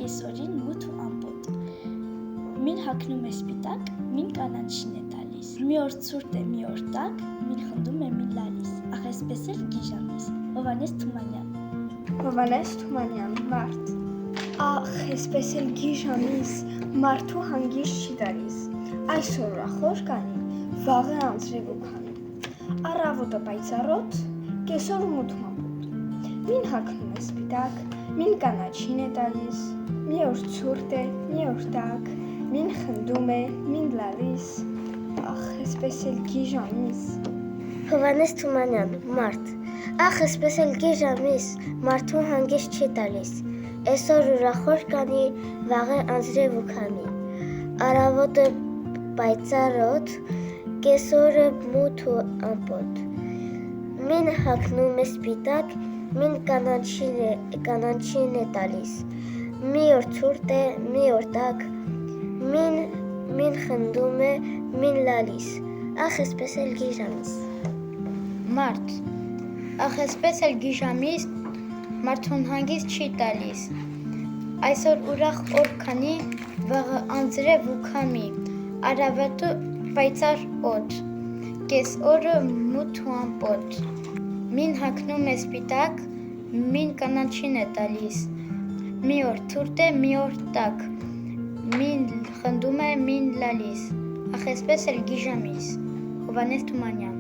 կեսօրին մութ ու ամպոտ։ Մին հագնում է սպիտակ, մին կանաչին է տալիս։ Մի օր ցուրտ է, մի օր տաք, մին խնդում է, մին լալիս։ Ախ էսպես էլ գիժամիս։ Հովհաննես Թումանյան։ Հովհաննես Թումանյան, մարդ։ Ախ էսպես էլ գիժամիս, մարդու հանգիստ չի տալիս։ Այսօր ուրախոր կանի, վաղը անձրև ու քանի։ Առավոտը պայծառոտ, կեսօր մութ ու ամպոտ։ Մին հագնում է սպիտակ, մին կանաչին է տալիս, մի օր ցուրտ է, մի օր տաք, մին խնդում է, մին լալիս, ախ էսպես էլ գիժամիս։ Հովհաննես Թումանյան, մարդ։ Ախ էսպես էլ գիժամիս, մարդու հանգիստ չի տալիս։ Այսօր ուրախոր կանի, վաղը անձրև ու քանի։ Առավոտը պայծառոտ, կեսօրը մութ ու ամպոտ։ Մին հագնում է սպիտակ, մին կանաչին է տալիս, մի օր ցուրտ է, մի օր տաք, մին խնդում է, մին լալիս, ախ էսպես էլ գիժամիս։ Մարդ, ախ էսպես էլ գիժամիս, մարդուն հանգիստ չի տալիս, այսօր ուրախ օր քանի, վաղը անձրև ու քամի, առավոտը պայծառ օդ, կեսօրը մութ ու ամպոտ, մին հագնում է սպիտակ, մին կանաչին է տալիս, մի օր ցուրտ է, մի օր տաք, մին խնդում է, մին լալիս, ախ էսպես էլ գիժամիս։ Հովհաննես Թումանյան։